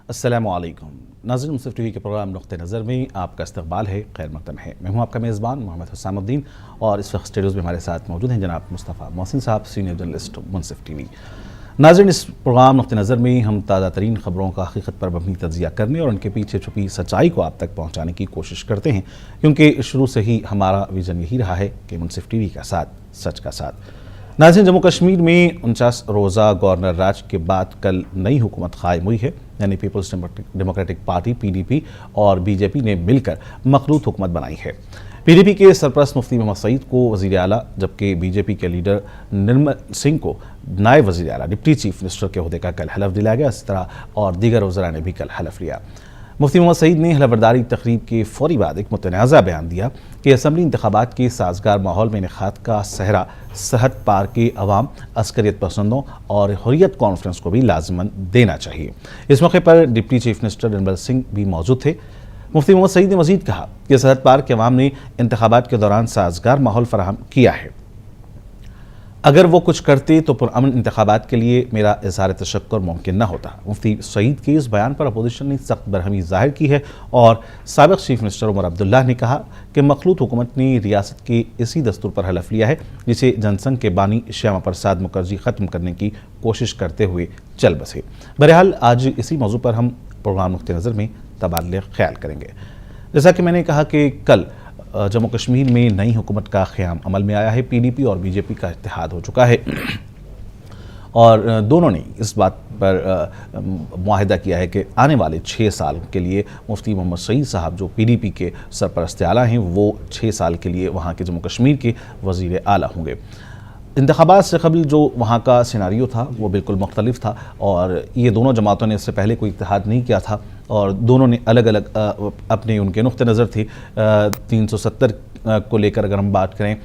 अस्सलामुअलैकुम नाज़रीन, मुंसिफ टीवी के प्रोग्राम नुक़्ते नज़र में आपका इस्तक़बाल है, खैर मक़दम है। मैं हूं आपका मेज़बान मोहम्मद हुसैनुद्दीन और इस वक्त स्टूडियोज़ में हमारे साथ मौजूद हैं जनाब मुस्तफ़ा मोहसिन साहब, सीनियर जर्नलिस्ट मुंसिफ टीवी। नाज़रीन, इस प्रोग्राम नुक़्ते नज़र में हम ताज़ा तरीन ख़बरों का हक़ीक़त पर मबनी तज़िया करने और उनके पीछे छुपी सच्चाई को आप तक पहुँचाने की कोशिश करते हैं, क्योंकि शुरू से ही हमारा विज़न यही रहा है कि मुंसिफ टीवी का साथ सच का साथ। नाज़रीन, जम्मू कश्मीर में 49 रोज़ा गवर्नर राज के बाद कल नई हुकूमत कायम हुई है, यानी पीपल्स डेमोक्रेटिक पार्टी PDP और BJP ने मिलकर मखलूत हुकूमत बनाई है। PDP के सरपरस्त मुफ्ती मोहम्मद सईद को वज़ीर आला, जबकि BJP के लीडर निर्मल सिंह को नायब वज़ीर आला डिप्टी चीफ मिनिस्टर के ओहदे का कल हलफ दिलाया गया। इस तरह और दीगर वज़रा ने भी कल हलफ लिया। मुफ्ती मोहम्मद सईद ने हलफबरदारी तकरीब के फौरी बाद एक मुतनाज़ा बयान दिया कि असम्बली इंतखाबात के साजगार माहौल में इनेकाद का सहरा सरहद पार के अवाम, असकरियत पसंदों और हुर्रियत कॉन्फ्रेंस को भी लाजमन देना चाहिए। इस मौके पर deputy chief minister Nirmal Singh भी मौजूद थे। मुफ्ती मोहम्मद सईद ने मज़ीद कहा कि सरहद पार के अवाम ने इंतखाबात के दौरान साजगार माहौल फराहम किया है। अगर वो कुछ करते तो पुरअमन इंतखाबात के लिए मेरा इज़हार तशक्कुर मुमकिन न होता। मुफ्ती सईद के इस बयान पर अपोजिशन ने सख्त बरहमी जाहिर की है और साबिक़ चीफ मिनिस्टर उमर अब्दुल्ला ने कहा कि मखलूत हुकूमत ने रियासत के इसी दस्तूर पर हलफ लिया है जिसे जनसंघ के बानी श्यामा प्रसाद मुखर्जी ख़त्म करने की कोशिश करते हुए चल बसे। बहरहाल आज इसी मौजू पर हम प्रोग्राम नुक़्ते नज़र में तबादले ख्याल करेंगे। जैसा कि मैंने कहा कि कल जम्मू कश्मीर में नई हुकूमत का क़याम अमल में आया है। PDP और BJP का इत्तेहाद हो चुका है और दोनों ने इस बात पर मुआहिदा किया है कि आने वाले 6 साल के लिए मुफ्ती मोहम्मद सईद साहब, जो PDP के सरपरस्त आला हैं, वो 6 साल के लिए वहाँ के जम्मू कश्मीर के वज़ीर आला होंगे। इंतखाबात से कबल जो वहाँ का सिनारियो था वो बिल्कुल मुख्तलिफ था और ये दोनों जमातों ने इससे पहले कोई इत्तेहाद नहीं किया था और दोनों ने अलग अलग अपने उनके नुक़्ते नज़र थे। 370 को लेकर अगर हम बात करें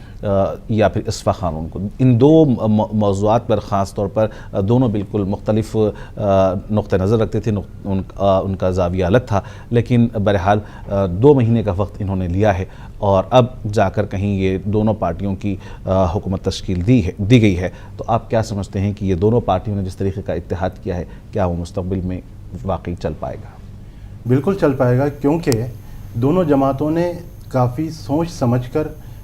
या फिर इसफ़ा क़ानून को, इन दो मौज़ूआत पर ख़ास तौर पर दोनों बिल्कुल मुख्तलिफ नुक़्ते नज़र रखते थे। उनका ज़ाविया अलग था, लेकिन बहरहाल 2 महीने का वक्त इन्होंने लिया है और अब जाकर कहीं ये दोनों पार्टियों की हुकूमत तश्कील दी गई है। तो आप क्या समझते हैं कि ये दोनों पार्टियों ने जिस तरीके का इत्तेहाद किया है, क्या वो मुस्तक़बिल में वाकई चल पाएगा? बिल्कुल चल पाएगा, क्योंकि दोनों जमातों ने काफ़ी सोच समझकर,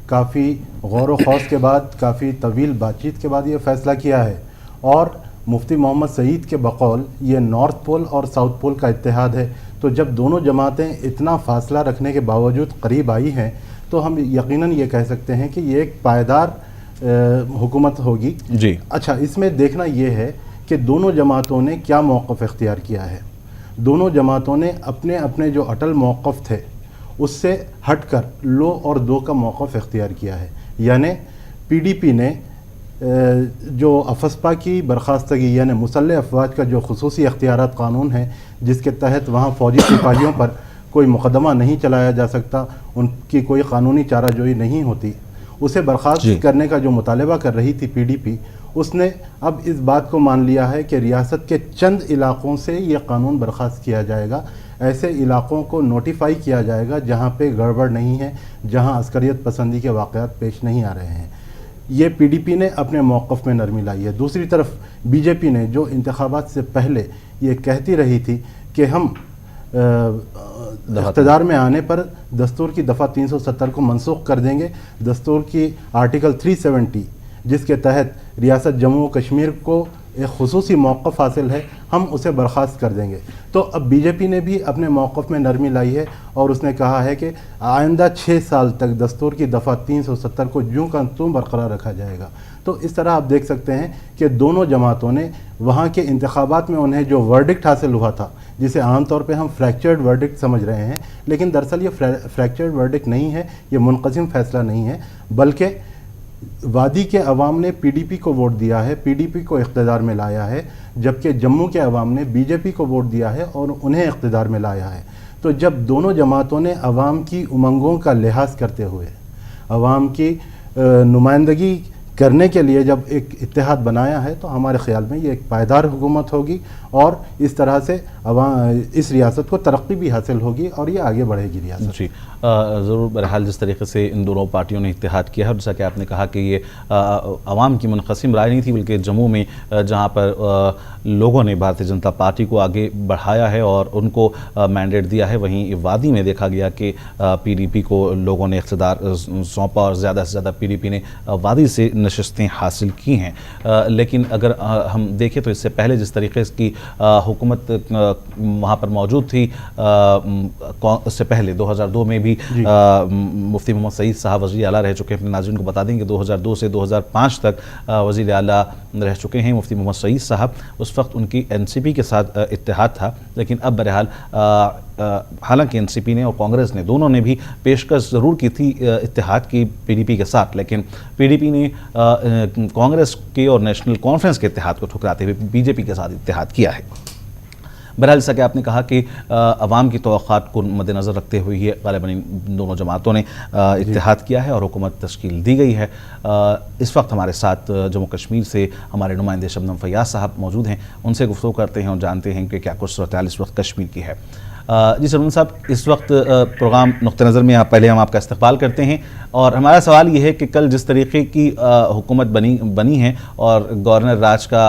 काफ़ी गौर व खौस के बाद, काफ़ी तवील बातचीत के बाद ये फ़ैसला किया है। और मुफ्ती मोहम्मद सईद के बकौल ये नॉर्थ पोल और साउथ पोल का इत्तेहाद है। तो जब दोनों जमातें इतना फ़ासला रखने के बावजूद करीब आई हैं तो हम यकीनन ये कह सकते हैं कि ये एक पायदार हुकूमत होगी जी। अच्छा, इसमें देखना ये है कि दोनों जमातों ने क्या मौक़िफ़ इख्तियार किया है। दोनों जमातों ने अपने अपने जो अटल मौक़िफ़ थे उससे हटकर लो और दो का मौक़िफ़ इख्तियार किया है। यानी PDP ने जो अफस्पा की बर्खास्तगी यानी मुसल्लह अफवाज का जो खुसूसी इख्तियारात कानून है, जिसके तहत वहाँ फ़ौजी सिपाहियों पर कोई मुकदमा नहीं चलाया जा सकता, उनकी कोई कानूनी चाराजोई नहीं होती, उसे बर्खास्त करने का जो मुतालबा कर रही थी PDP, उसने अब इस बात को मान लिया है कि रियासत के चंद इलाक़ों से ये कानून बर्खास्त किया जाएगा। ऐसे इलाक़ों को नोटिफाई किया जाएगा जहाँ पे गड़बड़ नहीं है, जहाँ अस्करियत पसंदी के वाक़यात पेश नहीं आ रहे हैं। ये PDP ने अपने मौक़िफ़ में नरमी लाई है। दूसरी तरफ BJP ने जो इंतखाबात से पहले ये कहती रही थी कि हम इक़्तिदार में आने पर दस्तूर की दफ़ा 370 को मनसूख कर देंगे, दस्तूर की आर्टिकल 370 जिसके तहत रियासत जम्मू कश्मीर को एक खुसूसी मौक़िफ़ हासिल है, हम उसे बर्खास्त कर देंगे। तो अब BJP ने भी अपने मौक़िफ़ में नरमी लाई है और उसने कहा है कि आइंदा 6 साल तक दस्तूर की दफ़ा 370 को यूँ का त्यों बरकरार रखा जाएगा। तो इस तरह आप देख सकते हैं कि दोनों जमातों ने वहाँ के इंतखाबात में उन्हें जो वर्डिक्ट हासिल हुआ था, जिसे आमतौर पे हम फ्रैक्चर्ड वर्डिक्ट समझ रहे हैं, लेकिन दरअसल ये फ्रैक्चर्ड वर्डिक्ट नहीं है, ये मुनक़सिम फ़ैसला नहीं है, बल्कि वादी के अवाम ने PDP को वोट दिया है, PDP को इक़्तिदार में लाया है, जबकि जम्मू के अवाम ने BJP को वोट दिया है और उन्हें इक़्तिदार में लाया है। तो जब दोनों जमातों ने अवाम की उमंगों का लिहाज करते हुए अवाम की नुमाइंदगी करने के लिए जब एक इत्तेहाद बनाया है, तो हमारे ख़्याल में ये एक पायदार हुकूमत होगी और इस तरह से इस रियासत को तरक्की भी हासिल होगी और ये आगे बढ़ेगी रियासत। जी ज़रूर। बहरहाल जिस तरीके से इन दोनों पार्टियों ने इत्तेहाद किया है, जैसा कि आपने कहा कि ये आवाम की मुनक़सिम राय नहीं थी, बल्कि जम्मू में जहाँ पर लोगों ने भारतीय जनता पार्टी को आगे बढ़ाया है और उनको मैंडेट दिया है, वहीं वादी में देखा गया कि पीडीपी को लोगों ने इख्तियार सौंपा और ज़्यादा से ज़्यादा पीडीपी ने वादी से नशस्तें हासिल की हैं। लेकिन अगर हम देखें तो इससे पहले जिस तरीके की हुकूमत वहाँ पर मौजूद थी, उससे पहले 2002 में भी मुफ्ती मोहम्मद सईद साहब वज़ीर आला रह चुके हैं। अपने नाज़रीन को बता दें कि 2002 से 2005 तक वज़ीर आला रह चुके हैं मुफ्ती मोहम्मद सईद साहब। उस वक्त उनकी एनसीपी के साथ इत्तेहाद था, लेकिन अब बहरहाल हालांकि एनसीपी ने और कांग्रेस ने दोनों ने भी पेशकश ज़रूर की थी इत्तेहाद की पीडीपी के साथ, लेकिन पीडीपी ने कांग्रेस के और नेशनल कॉन्फ्रेंस के इत्तेहाद को ठुकराते हुए बीजेपी के साथ इत्तेहाद किया है। बहरहाल जैसा कि आपने कहा कि अवाम की तवक्कात को मद्देनज़र रखते हुए ही ग़ालिबन इन दोनों जमातों ने इत्तेहाद किया है और हुकूमत तश्कील दी गई है। इस वक्त हमारे साथ जम्मू कश्मीर से हमारे नुमाइंदे शबनम फैयाज़ साहब मौजूद हैं, उनसे गुफ्तगू करते हैं और जानते हैं कि क्या कुछ सूरत-ए-हाल इस वक्त कश्मीर की है। जी शबनम साहब, इस वक्त प्रोग्राम नुक़्ते नज़र में पहले हम आपका इस्तक़बाल करते हैं और हमारा सवाल ये है कि कल जिस तरीके की हुकूमत बनी है और गवर्नर राज का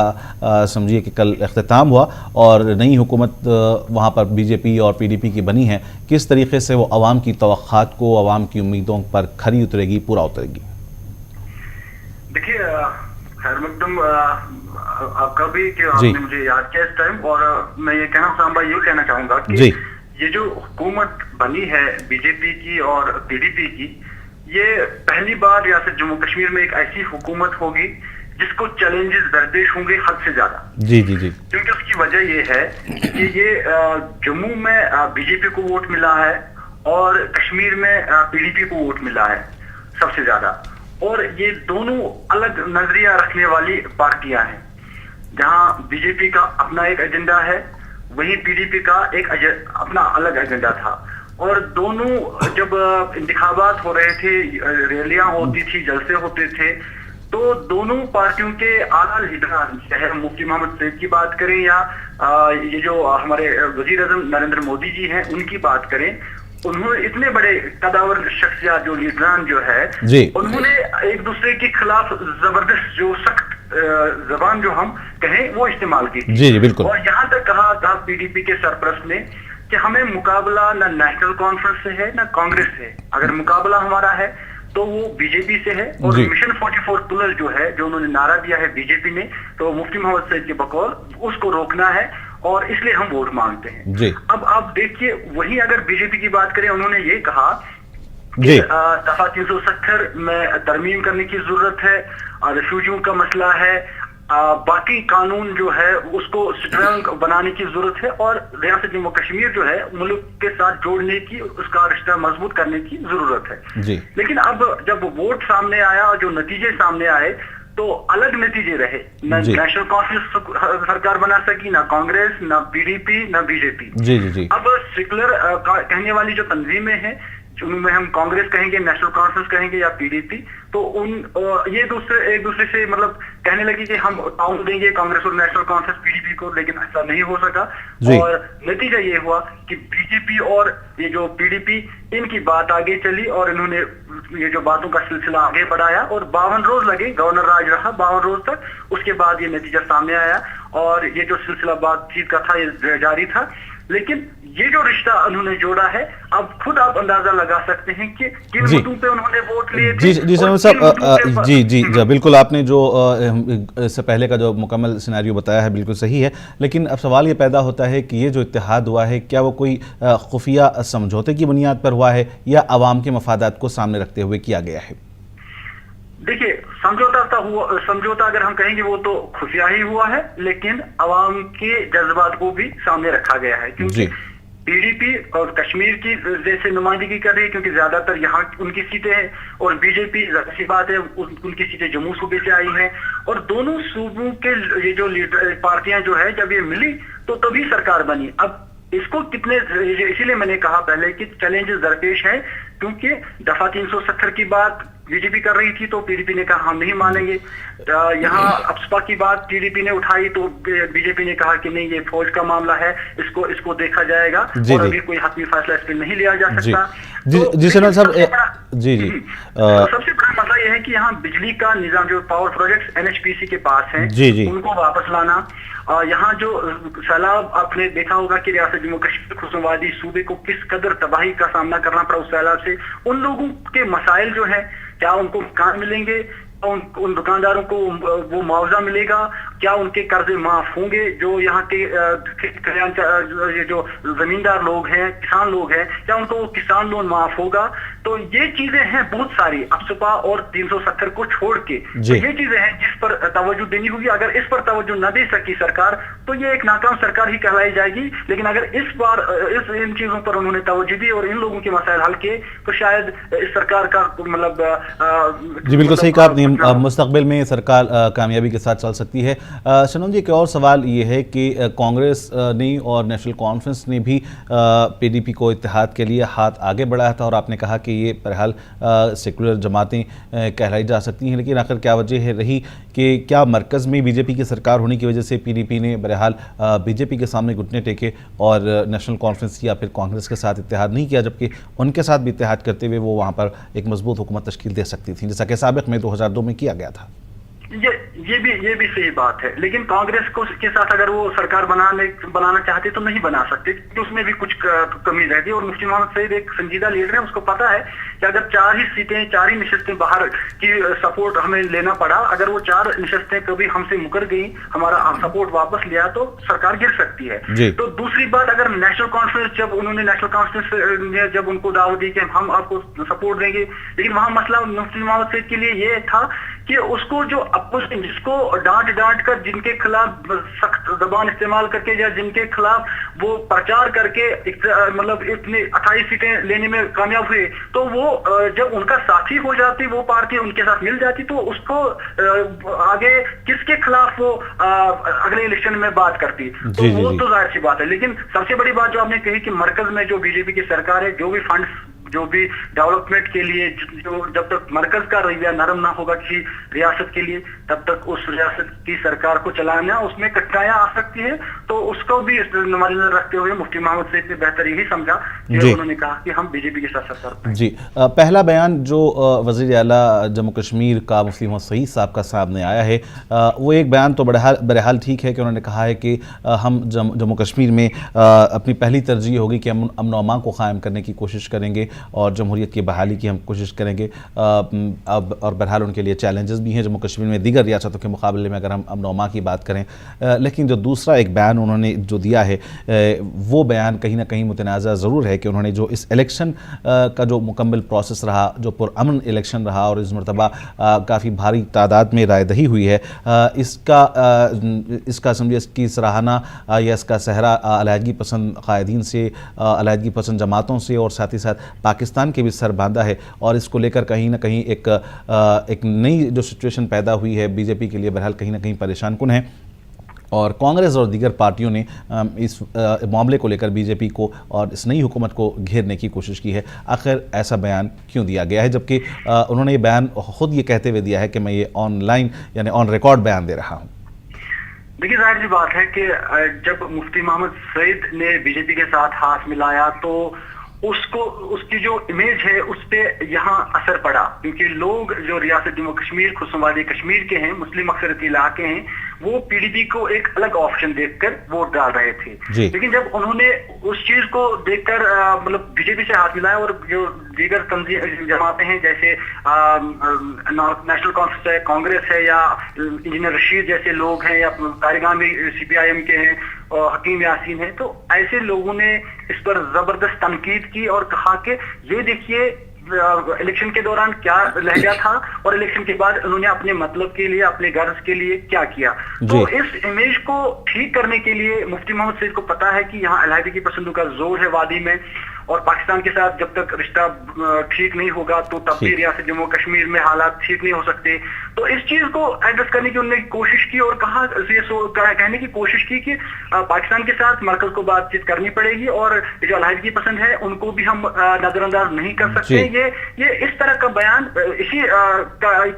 समझिए कि कल इख्तिताम हुआ और नई हुकूमत वहाँ पर बीजेपी और पीडीपी की बनी है, किस तरीके से वो अवाम की तवक्कात को, अवाम की उम्मीदों पर खरी उतरेगी, पूरा उतरेगी? देखिए खैर मकदम आपका भी कि आपने मुझे याद किया इस टाइम, और मैं ये कहना चाहूंगा कि ये जो हुकूमत बनी है बीजेपी की और पीडीपी की, ये पहली बार रियासत जम्मू कश्मीर में एक ऐसी हुकूमत होगी जिसको चैलेंजेस दरपेश होंगे हद से ज्यादा। जी जी जी। क्योंकि उसकी वजह ये है कि ये जम्मू में बीजेपी को वोट मिला है और कश्मीर में पीडीपी को वोट मिला है सबसे ज्यादा, और ये दोनों अलग नजरिया रखने वाली पार्टियां हैं। जहां बीजेपी का अपना एक एजेंडा है, वहीं पीडीपी का एक अपना अलग एजेंडा था, और दोनों जब इंतखाबात हो रहे थे, रैलियां होती थी, जलसे होते थे, तो दोनों पार्टियों के आला लीडरान, चाहे मुफ्ती मोहम्मद सईद की बात करें या ये जो हमारे वजीर आज़म नरेंद्र मोदी जी हैं उनकी बात करें, उन्होंने इतने बड़े कदावर शख्सियत जो लीडरान जो है, उन्होंने एक दूसरे के खिलाफ जबरदस्त जो सख्त जबान जो हम कहें वो इस्तेमाल की थी। जी बिल्कुल। और यहाँ तक कहा था पीडीपी के सरपरस्त ने कि हमें मुकाबला न नेशनल कॉन्फ्रेंस से है न कांग्रेस से, अगर मुकाबला हमारा है तो वो बीजेपी से है, और मिशन 44 पिलर जो है, जो उन्होंने नारा दिया है बीजेपी ने, तो मुफ्ती मोहम्मद सईद के बकौल उसको रोकना है और इसलिए हम वोट मांगते हैं। जी। अब आप देखिए, वही अगर बीजेपी की बात करें, उन्होंने ये कहा कि दफा 370 में तरमीम करने की जरूरत है, रिफ्यूजियों का मसला है, बाकी कानून जो है उसको स्ट्रांग बनाने की जरूरत है, और रियासत जम्मू कश्मीर जो है मुल्क के साथ जोड़ने की, उसका रिश्ता मजबूत करने की जरूरत है। जी। लेकिन अब जब वोट सामने आया और जो नतीजे सामने आए तो अलग नतीजे रहे। न नेशनल कॉन्फ्रेंस सरकार बना सकी, ना कांग्रेस, ना पीडीपी, ना बीजेपी। जी जी जी। अब सेकुलर कहने वाली जो तंजीमें हैं, उनमें हम कांग्रेस कहेंगे, नेशनल कॉन्फ्रेंस कहेंगे या पीडीपी, तो उन ये एक दूसरे से मतलब कहने लगी कि हम ताउन देंगे कांग्रेस और नेशनल कॉन्फ्रेंस पीडीपी को, लेकिन ऐसा नहीं हो सका। और नतीजा ये हुआ कि बीजेपी और ये जो पीडीपी, इनकी बात आगे चली और इन्होंने ये जो बातों का सिलसिला आगे बढ़ाया, और 52 रोज लगे, गवर्नर राज रहा 52 रोज तक, उसके बाद ये नतीजा सामने आया और ये जो सिलसिला बातचीत का था ये जारी था। लेकिन ये जो रिश्ता उन्होंने जोड़ा है, अब खुद आप अंदाजा लगा सकते हैं कि किन मुद्दों पे उन्होंने वोट लिए थे। जी साहब, जी जी जी बिल्कुल, आपने जो इससे पहले का जो मुकम्मल सिनेरियो बताया है बिल्कुल सही है, लेकिन अब सवाल ये पैदा होता है कि ये जो इत्तेहाद हुआ है, क्या वो कोई खुफिया समझौते की बुनियाद पर हुआ है या अवाम के मफादात को सामने रखते हुए किया गया है? देखिए, समझौता अगर हम कहेंगे वो तो खुफिया ही हुआ है, लेकिन अवाम के जज्बात को भी सामने रखा गया है, क्योंकि पीडीपी और कश्मीर की जैसे नुमाइंदगी कर रही है, क्योंकि ज्यादातर यहाँ उनकी सीटें हैं, और बीजेपी जाहिर बात है उनकी सीटें जम्मू सूबे से आई हैं, और दोनों सूबों के ये जो लीडर पार्टियां जो है जब ये मिली तो तभी सरकार बनी। अब इसको कितने, इसीलिए मैंने कहा पहले कि चैलेंजेस दरपेश है, क्योंकि दफा 370 की बात बीजेपी कर रही थी तो पीडीपी ने कहा हम नहीं मानेंगे। यहाँ अफस्पा की बात पीडीपी ने उठाई तो बीजेपी ने कहा कि नहीं, ये फौज का मामला है, इसको देखा जाएगा और अभी कोई हतमी फैसला इस पर नहीं लिया जा सकता। जी शनवाज साहब, जी सबसे बड़ा मसला यह है कि यहाँ बिजली का निजाम, जो पावर प्रोजेक्ट्स एनएचपीसी के पास हैं, उनको वापस लाना। यहाँ जो सैलाब, आपने देखा होगा कि रियासत जम्मू कश्मीर खुशनुवादी सूबे को किस कदर तबाही का सामना करना पड़ा उस सैलाब से। उन लोगों के मसाइल जो है, क्या उनको मकान मिलेंगे, उन दुकानदारों को वो मुआवजा मिलेगा, क्या उनके कर्जे माफ होंगे, जो यहाँ के ये जो जमींदार लोग हैं, किसान लोग हैं, क्या उनको किसान लोन माफ होगा। तो ये चीजें हैं बहुत सारी, अफस्पा और 370 को छोड़ के, तो ये चीजें हैं जिस पर तवज्जो देनी होगी। अगर इस पर तवज्जो न दे सकी सरकार तो ये एक नाकाम सरकार ही कहलाई जाएगी। लेकिन अगर इस बार इन चीजों पर उन्होंने तवज्जो दी और इन लोगों के मसाइल हल किए तो शायद इस सरकार का मतलब जी बिल्कुल सही कहा आपने, मुस्तकबिल में सरकार कामयाबी के साथ चल सकती है। शनम जी, एक और सवाल ये है कि कांग्रेस ने और नेशनल कॉन्फ्रेंस ने भी पीडीपी को इत्तेहाद के लिए हाथ आगे बढ़ाया था और आपने कहा कि ये बहरहाल सेकुलर जमातें कहलाई जा सकती हैं, लेकिन आखिर क्या वजह रही कि क्या मरकज़ में बीजेपी की सरकार होने की वजह से पीडीपी ने बहरहाल बीजेपी के सामने घुटने टेके और नेशनल कॉन्फ्रेंस या फिर कांग्रेस के साथ इत्तेहाद नहीं किया, जबकि उनके साथ भी इत्तेहाद करते हुए वो वहाँ पर एक मजबूत हुकूमत तश्कील दे सकती थी, जैसा कि साबिक़ में 2002 में किया गया था। ये भी सही बात है, लेकिन कांग्रेस को के साथ अगर वो सरकार बनाना चाहते तो नहीं बना सकते, क्योंकि उसमें भी कुछ कमी रहती है। और मुफ्ती मोहम्मद सईद एक संजीदा लीडर है, उसको पता है कि अगर 4 ही सीटें, 4 ही नशिस्तें बाहर की सपोर्ट हमें लेना पड़ा, अगर वो 4 नशिस्तें कभी हमसे मुकर गई, हमारा सपोर्ट वापस लिया तो सरकार गिर सकती है। तो दूसरी बात, अगर नेशनल कॉन्फ्रेंस, जब उन्होंने नेशनल कॉन्फ्रेंस ने जब उनको दावत दी कि हम आपको सपोर्ट देंगे, लेकिन वहां मसला मुफ्ती मोहम्मद सईद के लिए ये था कि उसको जो अपोजिशन, जिसको डांट कर, जिनके खिलाफ सख्त जबान इस्तेमाल करके या जिनके खिलाफ वो प्रचार करके मतलब इतने 28 सीटें लेने में कामयाब हुए, तो वो जब उनका साथी हो जाती, वो पार्टी उनके साथ मिल जाती, तो उसको आगे किसके खिलाफ वो अगले इलेक्शन में बात करती, तो वो तो जाहिर सी बात है। लेकिन सबसे बड़ी बात जो आपने कही कि मरकज में जो बीजेपी की सरकार है, जो भी फंड्स, जो भी डेवलपमेंट के लिए, जो जब तक मरकज का रवैया नरम ना होगा किसी रियासत के लिए, तब तक उस रियासत की सरकार को चलाना, उसमें कठिनाइयां आ सकती है। तो उसको भी मद्देनजर रखते हुए मुफ्ती मोहम्मद सईद ने बेहतर यही समझा कि उन्होंने कहा कि हम बीजेपी के साथ सरकार। जी, पहला बयान जो वज़ीर आला जम्मू कश्मीर का मुफ्ती मोहम्मद सईद साहब का सामने आया है, वो एक बयान तो बहरहाल ठीक है कि उन्होंने कहा है कि हम जम्मू कश्मीर में अपनी पहली तरजीह होगी कि हम अमन व अमान को कायम करने की कोशिश करेंगे और जमहूरियत की बहाली की हम कोशिश करेंगे। अब और बहरहाल उनके लिए चैलेंजेस भी हैं जम्मू कश्मीर में दीगर रियासतों के मुकाबले में, अगर हम अमन व अमान की बात करें। लेकिन जो दूसरा एक बयान उन्होंने जो दिया है, वो बयान कहीं ना कहीं मुतनाज़ा ज़रूर है कि उन्होंने जो इस इलेक्शन का जो मुकम्मल प्रोसेस रहा, जो पुरअमन इलेक्शन रहा और इस मरतबा काफ़ी भारी तादाद में रायदही हुई है, इसका समझिए इसकी सराहना या इसका सहरा अलहदगी पसंद कायदीन से, अलहदगी पसंद जमातों से और साथ ही साथ पाकिस्तान के भी सर बांधा है। और इसको लेकर कहीं ना कहीं एक नई जो सिचुएशन पैदा हुई है बीजेपी के लिए, बहरहाल कहीं ना कहीं परेशान कुन है। और कांग्रेस और दीगर पार्टियों ने इस मामले को लेकर बीजेपी को और इस नई हुकूमत को घेरने की कोशिश की है। आखिर ऐसा बयान क्यों दिया गया है, जबकि उन्होंने ये बयान खुद ये कहते हुए दिया है कि मैं ये ऑनलाइन यानी ऑन रिकॉर्ड बयान दे रहा हूँ। देखिए, जाहिर सी बात है कि जब मुफ्ती मोहम्मद सईद ने बीजेपी के साथ हाथ मिलाया तो उसकी जो इमेज है उस पर यहाँ असर पड़ा, क्योंकि लोग जो रियासत जम्मू कश्मीर खुशनुवादी कश्मीर के हैं, मुस्लिम अक्सरियती इलाके हैं, वो पीडीपी को एक अलग ऑप्शन देखकर वोट डाल रहे थे। लेकिन जब उन्होंने उस चीज को देखकर मतलब बीजेपी से हाथ मिलाया और जो दीगर जमातें हैं जैसे नेशनल कॉन्फ्रेंस है, कांग्रेस है, या इंजीनियर रशीद जैसे लोग हैं, या तारिगान भी सीपीआईएम के हैं, और हकीम यासीन है, तो ऐसे लोगों ने इस पर जबरदस्त तनकीद की और कहा कि ये देखिए इलेक्शन के दौरान क्या लहजा था और इलेक्शन के बाद उन्होंने अपने मतलब के लिए, अपने गर्ज के लिए क्या किया। तो इस इमेज को ठीक करने के लिए मुफ्ती मोहम्मद सईद को पता है कि यहाँ अलहदगी पसंदों का जोर है वादी में, और पाकिस्तान के साथ जब तक रिश्ता ठीक नहीं होगा तो तब भी रियासत जम्मू कश्मीर में हालात ठीक नहीं हो सकते। तो इस चीज को एड्रेस करने की उन्होंने कोशिश की और कहा, कहने की कोशिश की कि पाकिस्तान के साथ मरकज को बातचीत करनी पड़ेगी और जो अलहदगी पसंद है उनको भी हम नजरअंदाज नहीं कर सकते। ये इस तरह का बयान इसी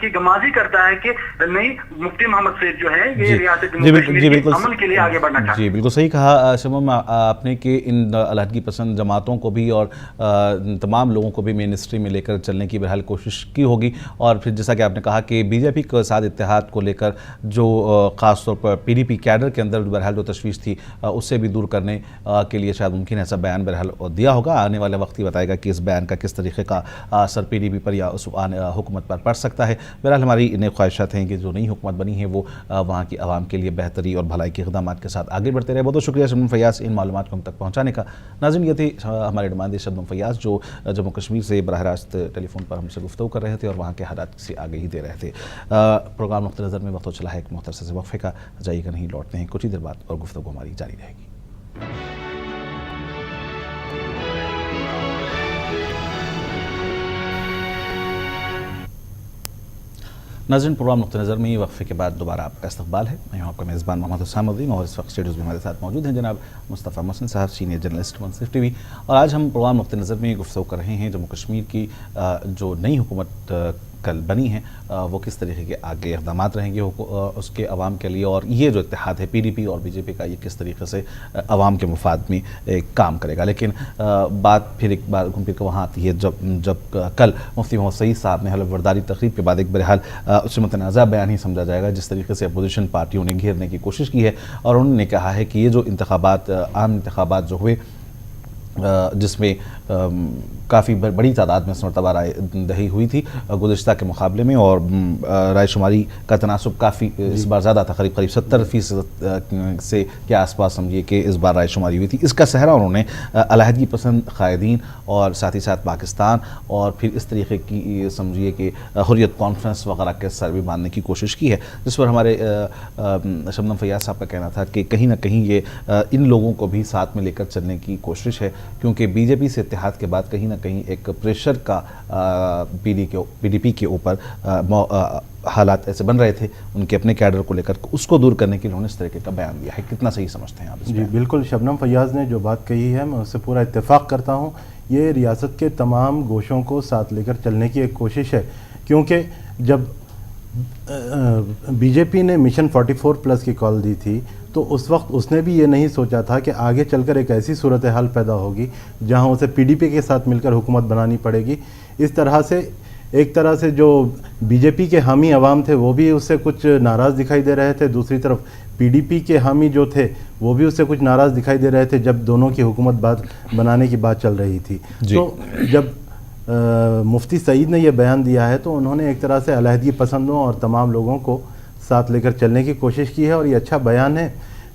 की गमाजी करता है कि नहीं, मुफ्ती मोहम्मद सईद जो है ये रियासत जम्मू कश्मीर के अमन के लिए आगे बढ़ना चाहते हैं। जी बिल्कुल सही कहा शबनम आपने कि इन अलहदगी पसंद जमातों को भी और तमाम लोगों को भी मेन स्ट्रीम में लेकर चलने की बहरहाल कोशिश की होगी। और फिर जैसा कि आपने कहा कि बीजेपी के साथ इत्तेहाद को लेकर जो ख़ास तौर पर पीडीपी कैडर के अंदर बहरहाल जो तशवीश थी उससे भी दूर करने के लिए शायद मुमकिन ऐसा बयान बहरहाल दिया होगा। आने वाला वक्त ही बताएगा कि इस बयान का किस तरीके का असर पीडीपी पर या उस हुकूमत पर पड़ सकता है। बहरहाल हमारी नई ख्वाहिशात हैं कि जो नई हुकूमत बनी है वो वहाँ की आवाम के लिए बेहतरी और भलाई के इक़दाम के साथ आगे बढ़ते रहे। बहुत बहुत शुक्रिया शबनम फैयाज इन मालूमात को हम तक पहुँचाने का। नाज़रीन, ये थी हमारे नुमाइंदे शबनम फैयाज जो जम्मू कश्मीर से बराह रास्त टेलीफोन पर हमसे गुफ्तगू कर रहे थे और वहाँ के हालात से आगे ही दे रहे थे। प्रोग्राम नुक्ते नज़र में वक्त चला है एक मुख्तसर से वक्फे का, जाइएगा नहीं, लौटते हैं कुछ ही देर बाद और गुफ्तगू हमारी जारी रहेगी। नाज़रीन, प्रोग्राम नुक्ते नज़र में वक्फे के बाद दोबारा आपका इस्तकबाल है। मैं हूं आपका मेज़बान मोहम्मद हुसैन और इस वक्त स्टूडियोज़ में हमारे साथ मौजूद हैं जनाब मुस्तफ़ा मोहसिन साहब, सीनियर जर्नलिस्ट मुनसिफ टीवी। और आज हम प्रोग्राम नुक्ते नज़र में गुफ्तगू कर रहे हैं जम्मू कश्मीर की जो नई हुकूमत कल बनी है वो किस तरीके के आगे इक़दाम रहेंगे उसके अवाम के लिए, और ये जो इत्तेहाद है पीडीपी और बीजेपी का ये किस तरीके से अवाम के मुफाद में काम करेगा। लेकिन बात फिर एक बार घूम फिर के वहाँ आती है जब कल मुफ्ती मोहम्मद सईद साहब ने हलफबरदारी तकरीब के बाद एक बहरहाल उससे मुतनाज़ा बयान ही समझा जाएगा जिस तरीके से अपोजिशन पार्टियों ने घेरने की कोशिश की है। और उन्होंने कहा है कि ये जो इंतखाबात आम इंतखाबात जो हुए जिसमें काफ़ी बड़ी तादाद में मरतबा राय दही हुई थी गुज़िश्ता के मुकाबले में, और रायशुमारी का तनासब काफ़ी इस बार ज़्यादा था, करीब 70% से के आसपास समझिए कि इस बार रायशुमारी हुई थी। इसका सहरा उन्होंने अलहदगी पसंद कायदीन और साथ ही साथ पाकिस्तान और फिर इस तरीके की समझिए कि हुर्रियत कॉन्फ्रेंस वगैरह के सर भी बांधने की कोशिश की है, जिस पर हमारे शबनम फैयाज साहब का कहना था कि कहीं ना कहीं ये इन लोगों को भी साथ में लेकर चलने की कोशिश है, क्योंकि बीजेपी से इत्तेहाद के बाद कहीं ना कहीं एक प्रेशर का पीडीपी के ऊपर हालात ऐसे बन रहे थे उनके अपने कैडर को लेकर, उसको दूर करने के लिए उन्होंने इस तरीके का बयान दिया है। कितना सही समझते हैं आप? जी बिल्कुल, शबनम फैयाज ने जो बात कही है मैं उससे पूरा इत्तेफाक करता हूँ। ये रियासत के तमाम गोशों को साथ लेकर चलने की एक कोशिश है, क्योंकि जब बीजेपी ने मिशन 44+ की कॉल दी थी तो उस वक्त उसने भी ये नहीं सोचा था कि आगे चलकर एक ऐसी सूरत हाल पैदा होगी जहां उसे पीडीपी के साथ मिलकर हुकूमत बनानी पड़ेगी। इस तरह से एक तरह से जो बीजेपी के हामी अवाम थे वो भी उससे कुछ नाराज़ दिखाई दे रहे थे, दूसरी तरफ पीडीपी के हामी जो थे वो भी उससे कुछ नाराज़ दिखाई दे रहे थे जब दोनों की हुकूमत बनाने की बात चल रही थी। तो जब मुफ्ती सईद ने यह बयान दिया है तो उन्होंने एक तरह से अलहदगी पसंदों और तमाम लोगों को साथ लेकर चलने की कोशिश की है और ये अच्छा बयान है।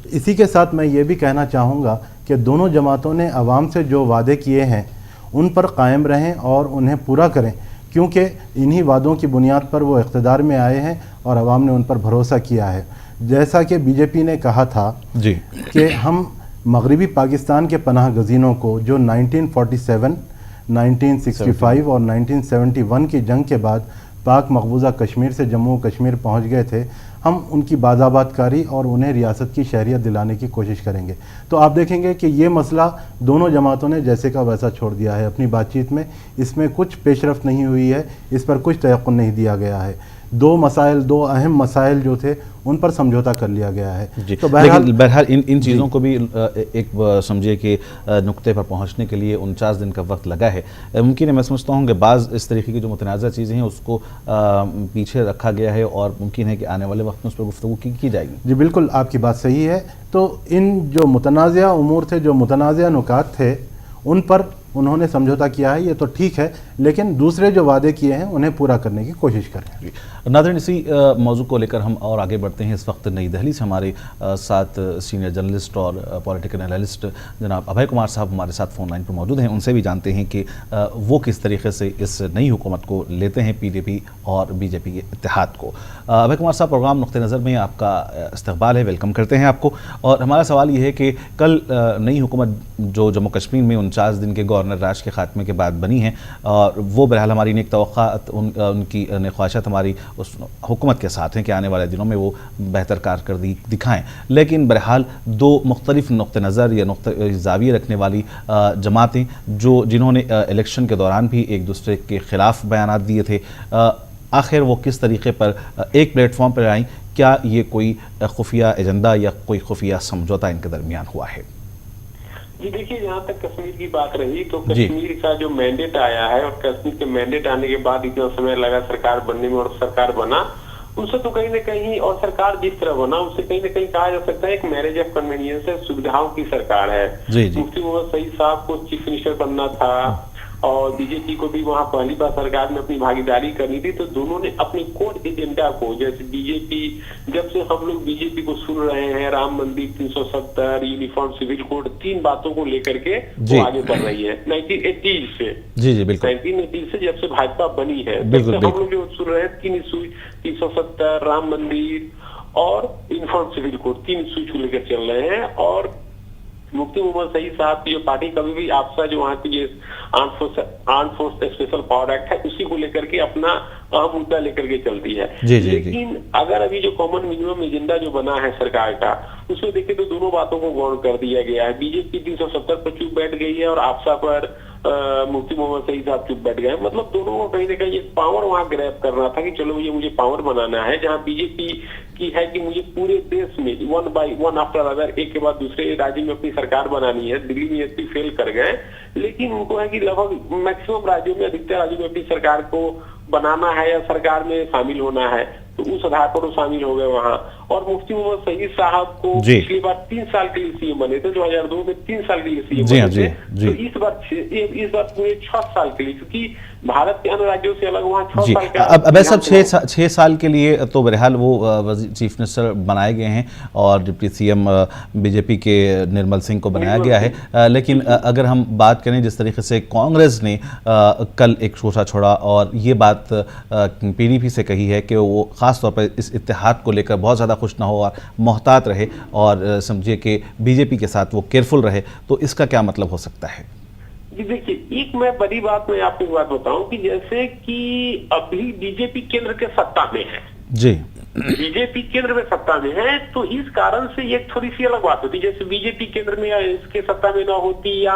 इसी के साथ मैं ये भी कहना चाहूँगा कि दोनों जमातों ने आवाम से जो वादे किए हैं उन पर कायम रहें और उन्हें पूरा करें, क्योंकि इन्हीं वादों की बुनियाद पर वो इक़्तिदार में आए हैं और आवाम ने उन पर भरोसा किया है। जैसा कि बीजेपी ने कहा था जी कि हम मगरबी पाकिस्तान के पनाह गज़ीनों को जो 1947, 1965 और 1971 की जंग के बाद पाक मकबूजा कश्मीर से जम्मू कश्मीर पहुंच गए थे, हम उनकी बाज़ाबातकारी और उन्हें रियासत की शहरियत दिलाने की कोशिश करेंगे। तो आप देखेंगे कि ये मसला दोनों जमातों ने जैसे का वैसा छोड़ दिया है अपनी बातचीत में। इसमें कुछ पेशरफ्त नहीं हुई है, इस पर कुछ तयक़ुन नहीं दिया गया है। दो अहम मसाइल जो थे उन पर समझौता कर लिया गया है। तो बहरहाल इन चीज़ों को भी एक समझिए कि नुक्ते पर पहुंचने के लिए 49 दिन का वक्त लगा है। मुमकिन है, मैं समझता हूँ कि बाज़ इस तरीके की जो मुतनाज़ा चीज़ें हैं उसको पीछे रखा गया है और मुमकिन है कि आने वाले वक्त में उस पर गुफ्तगू की जाएगी। जी बिल्कुल, आपकी बात सही है। तो इन जो मुतनाज़ा उमूर थे, जो मुतनाज़ा नुकात थे, उन पर उन्होंने समझौता किया है, ये तो ठीक है, लेकिन दूसरे जो वादे किए हैं उन्हें पूरा करने की कोशिश करें। नाज़रीन, इसी मौजू को लेकर हम और आगे बढ़ते हैं। इस वक्त नई दिल्ली से हमारे साथ सीनियर जर्नलिस्ट और पॉलिटिकल एनालिस्ट जनाब अभय कुमार साहब हमारे साथ फ़ोन लाइन पर मौजूद हैं। उनसे भी जानते हैं कि वो किस तरीके से इस नई हुकूमत को लेते हैं, पीडीपी और बीजेपी के इत्तेहाद को। अभय कुमार साहब, प्रोग्राम नुक्ते नज़र में आपका इस्तकबाल है, वेलकम करते हैं आपको। और हमारा सवाल ये है कि कल नई हुकूमत जो जम्मू कश्मीर में 49 दिन के गवर्नर राज के खात्मे के बाद बनी हैं, और वो बहरहाल हमारी नेक तवक्कात उनकी ख्वाहिशात हमारी उस हुकूमत के साथ हैं कि आने वाले दिनों में वो बेहतर कारकर्दगी दिखाएं। लेकिन बहरहाल दो मुख्तलिफ नुक्ते नज़र या ज़ाविये रखने वाली जमातें जिन्होंने इलेक्शन के दौरान भी एक दूसरे के ख़िलाफ़ बयानात दिए थे, आखिर वो किस तरीके पर एक प्लेटफॉर्म पर आईं? क्या ये कोई खुफिया एजेंडा या कोई खुफिया समझौता इनके दरमियान हुआ है? जी देखिए, जहाँ तक कश्मीर की बात रही तो कश्मीर का जो मैंडेट आया है और कश्मीर के मैंडेट आने के बाद इतना समय लगा सरकार बनने में, और सरकार बना उससे तो कहीं ना कहीं, और सरकार जिस तरह बना उससे कहीं ना कहीं कहा जा सकता है एक मैरिज ऑफ कन्वीनियंस है, सुविधाओं की सरकार है। मुफ्ती मोहम्मद सईद साहब को चीफ मिनिस्टर बनना था और बीजेपी को भी वहां पहली बार सरकार में अपनी भागीदारी करनी थी, तो दोनों ने अपने कोर एजेंडा को, जैसे बीजेपी, जब से हम लोग बीजेपी को सुन रहे हैं, राम मंदिर 370, यूनिफॉर्म सिविल कोड, 3 बातों को लेकर के वो आगे बढ़ रही है 1980 से। जी बिल्कुल 1980 से जब से भाजपा बनी है तब से हम लोग जो सुन रहे हैं 3 इशू, 370, राम मंदिर और यूनिफॉर्म सिविल कोड, 3 इशू को लेकर चल रहे हैं। और मुफ्ती मोहम्मद सईद साहब की जो पार्टी कभी भी आपसा जो वहाँ की जो arm force special power act है उसी को लेकर के अपना अहम मुद्दा लेकर के चलती है। लेकिन अगर अभी जो कॉमन मिनिमम एजेंडा जो बना है सरकार का, उसमें देखिए तो दोनों बातों को गौर कर दिया गया है। बीजेपी 370 पर चुप बैठ गई है और आपसा पर मुफ्ती मोहम्मद सईद साहब चुप बैठ गए। मतलब दोनों को कहीं ना कहीं एक पावर वहां ग्रैब करना था कि चलो ये मुझे पावर बनाना है, जहां बीजेपी की है कि मुझे पूरे देश में one by one after other, एक के बाद दूसरे राज्य में अपनी सरकार बनानी है। दिल्ली में एसपी फेल कर गए, लेकिन उनको है कि लगभग मैक्सिमम राज्यों में, अधिकतर राज्यों में अपनी सरकार को बनाना है या सरकार में शामिल होना है, तो उस आधार पर वो शामिल हो गए वहां। और मुफ्ती मोहम्मद सईद साहब को पिछली बार 3 साल के लिए सीएम बने थे, 2002 में 3 साल के लिए सीएम बने थे, तो इस बार पूरे 6 साल के लिए, क्योंकि भारत के अन्य राज्यों से अलग वहाँ 6 साल का। अब सब 6 साल के लिए तो बहरहाल वो चीफ मिनिस्टर बनाए गए हैं और डिप्टी सीएम बीजेपी के निर्मल सिंह को बनाया गया है। लेकिन अगर हम बात करें जिस तरीके से कांग्रेस ने कल एक शोषा छोड़ा और ये बात पीडीपी से कही है कि वो ख़ास तौर पर इस इत्तेहाद को लेकर बहुत ज़्यादा खुश ना हो और मोहतात रहे और समझिए कि बीजेपी के साथ वो केयरफुल रहे, तो इसका क्या मतलब हो सकता है? जी देखिए, एक मैं बड़ी बात मैं आपको बात बताऊं कि जैसे कि अभी बीजेपी केंद्र के सत्ता में है, जी बीजेपी केंद्र में सत्ता में है, तो इस कारण से एक थोड़ी सी अलग बात होती। जैसे बीजेपी केंद्र में या इसके सत्ता में ना होती या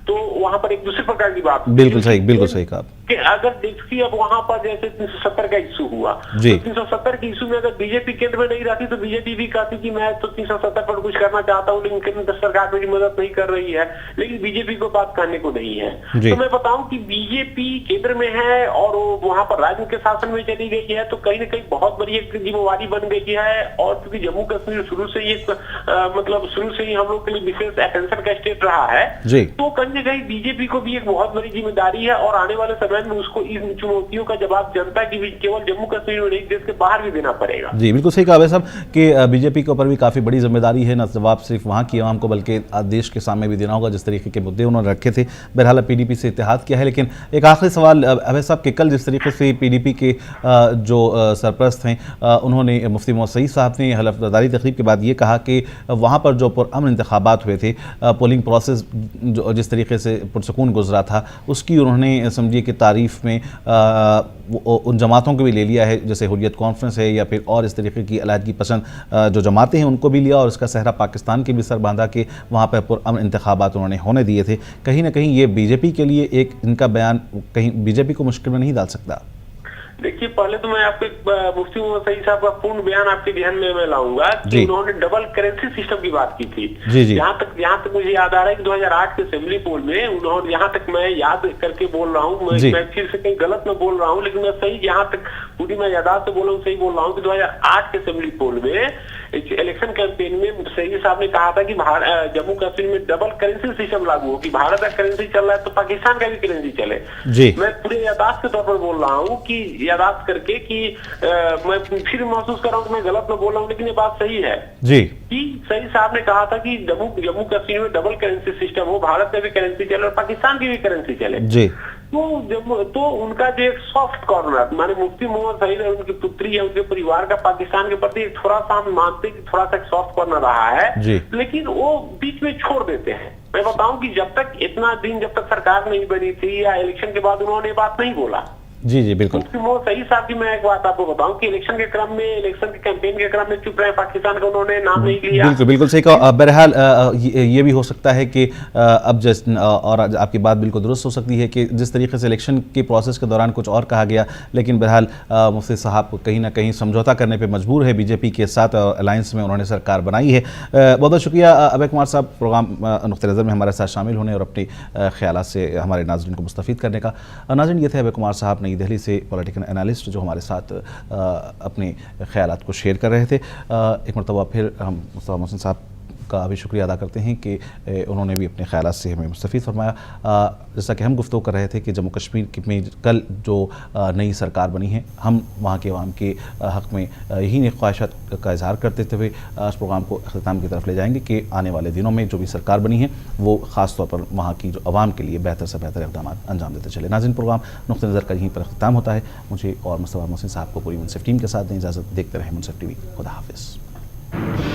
तो वहां पर एक दूसरे प्रकार की बात। बिल्कुल सही कहा कि अगर देखिए अब वहां पर जैसे 370 का इशू हुआ, तो 370 के इशू में अगर बीजेपी केंद्र में नहीं रहती तो बीजेपी भी कहती कि मैं तो 370 पर कुछ करना चाहता हूँ, लेकिन केंद्र सरकार मेरी मदद नहीं कर रही है। लेकिन बीजेपी को बात करने को नहीं है। तो मैं बताऊं कि बीजेपी केंद्र में है और वहां पर राज्य के शासन में चली गई है, तो कहीं ना कहीं बहुत बड़ी एक जिम्मेवारी बन गई है। और क्योंकि जम्मू कश्मीर शुरू से ही मतलब शुरू से ही हम लोग के लिए विशेष अटेंशन का स्टेट रहा है, तो कहीं ना कहीं बीजेपी को भी एक बहुत बड़ी जिम्मेदारी है और आने वाले समय में उसको इन चुनौतियों का जवाब जनता की भी केवल जम्मू कश्मीर में नहीं देश के बाहर भी देना पड़ेगा। जी बिल्कुल सही कहा साहब कि बीजेपी के ऊपर भी काफी बड़ी जिम्मेदारी है, न जवाब सिर्फ वहां की आवाम को बल्कि देश के सामने भी देना होगा जिस तरीके के मुद्दे उन्होंने रखे थे। बहरहाल पीडीपी से इत्तेहाद किया है। लेकिन एक आखिरी सवाल अवैध साहब के, कल जिस तरीके से पीडीपी के जो सरपरस्त हैं उन्होंने मुफ्ती मोहम्मद सईद साहब ने हलफदारी तकरीब के बाद ये कहा कि वहाँ पर जो पुरअमन इंतखाबात हुए थे, पोलिंग प्रोसेस जो जिस तरीके से पुरसकून गुजरा था, उसकी उन्होंने समझिए कि तारीफ में उन जमातों को भी ले लिया है, जैसे हुर्रियत कॉन्फ्रेंस है या फिर और इस तरीके की अलहदगी पसंद जो जमातें हैं उनको भी लिया और उसका सहरा पाकिस्तान के भी सर बांधा कि वहाँ पर पुरअमन इंतखाबात उन्होंने होने दिए थे। कहीं ना कहीं ये बीजेपी के लिए एक इनका बयान कहीं बीजेपी को मुश्किल में नहीं डाल सकता? देखिए, पहले तो मैं आपके मुफ्ती मोहम्मद सईद साहब का पूर्ण बयान आपके ध्यान में मैं लाऊंगा कि उन्होंने डबल करेंसी सिस्टम की बात की थी। यहाँ तक मुझे याद आ रहा है कि 2008 के असेंबली पोल में उन्होंने, यहाँ तक मैं याद करके बोल रहा हूँ, मैं फिर से कहीं गलत में बोल रहा हूँ लेकिन मैं सही यहाँ तक पूरी मैं यादाश्त से बोल रहा हूँ, सही बोल रहा हूँ कि 2008 के असेंबली पोल में इलेक्शन कैंपेन में सईद साहब ने कहा था कि जम्मू कश्मीर में डबल करेंसी सिस्टम लागू हो, कि भारत का करेंसी चल रहा है तो पाकिस्तान का भी करेंसी चले। मैं पूरे यादाश्त के तौर पर बोल रहा हूँ कि यादाश्त करके कि मैं फिर महसूस कर रहा हूँ कि मैं गलत में बोल रहा हूँ, लेकिन ये बात सही है जी कि सईद साहब ने कहा था कि जम्मू कश्मीर में डबल करेंसी सिस्टम हो, भारत का भी करेंसी चले और पाकिस्तान की भी करेंसी चले जी। तो उनका जो एक सॉफ्ट कॉर्नर माने मुफ्ती मोहम्मद सईद है, उनकी पुत्री है, उनके परिवार का पाकिस्तान के प्रति थोड़ा सा हम मानते कि थोड़ा सा सॉफ्ट कॉर्नर रहा है, लेकिन वो बीच में छोड़ देते हैं। मैं बताऊं कि जब तक इतना दिन जब तक सरकार नहीं बनी थी या इलेक्शन के बाद उन्होंने बात नहीं बोला। जी जी बिल्कुल। वो सही साहब की मैं एक बात आपको बताऊं कि इलेक्शन के क्रम में, इलेक्शन के कैंपेन के क्रम में चुप रहे, पाकिस्तान का उन्होंने नाम नहीं लिया। बिल्कुल बिल्कुल सही कहा। बहरहाल ये भी हो सकता है कि अब और आपकी बात बिल्कुल दुरुस्त हो सकती है कि जिस तरीके से इलेक्शन के प्रोसेस के दौरान कुछ और कहा गया, लेकिन बहरहाल मुफ्ती साहब कहीं ना कहीं समझौता करने पर मजबूर है बीजेपी के साथ, अलायंस में उन्होंने सरकार बनाई है। बहुत बहुत शुक्रिया अभय कुमार साहब प्रोग्राम नुक्ते नज़र में हमारे साथ शामिल होने और अपने ख्यालात से हमारे नाज़रीन को मुस्तफ़ीद करने का। नाज़रीन, ये थे अभय कुमार साहब नई दिल्ली से, पॉलिटिकल एनालिस्ट, जो हमारे साथ अपने ख्यालात को शेयर कर रहे थे। एक मरतबा फिर हम मुस्तफ़ा मोहसिन साहब का भी शुक्रिया अदा करते हैं कि उन्होंने भी अपने ख्यालात से हमें मुस्तफ़ीद फरमाया। जैसा कि हम गुफ्तगू कर रहे थे कि जम्मू कश्मीर में कल जो नई सरकार बनी है, हम वहाँ के अवाम के हक़ में यही ख्वाहिशात का इजहार करते हुए इस प्रोग्राम को अख्ताम की तरफ ले जाएंगे कि आने वाले दिनों में जो भी सरकार बनी है वो ख़ास तौर पर वहाँ की जो अवाम के लिए बेहतर से बेहतर इक़दाम अंजाम देते चले। नाज़रीन, प्रोग्राम नुक्ते नज़र का यहीं पर अख्ताम होता है। मुझे और मुस्तफ़ा मोहसिन साहब को पूरी मुनसिफ टीम के साथ दें इजाज़त। देखते रहें मुनसिफ टीवी। खुदा हाफ़िज़।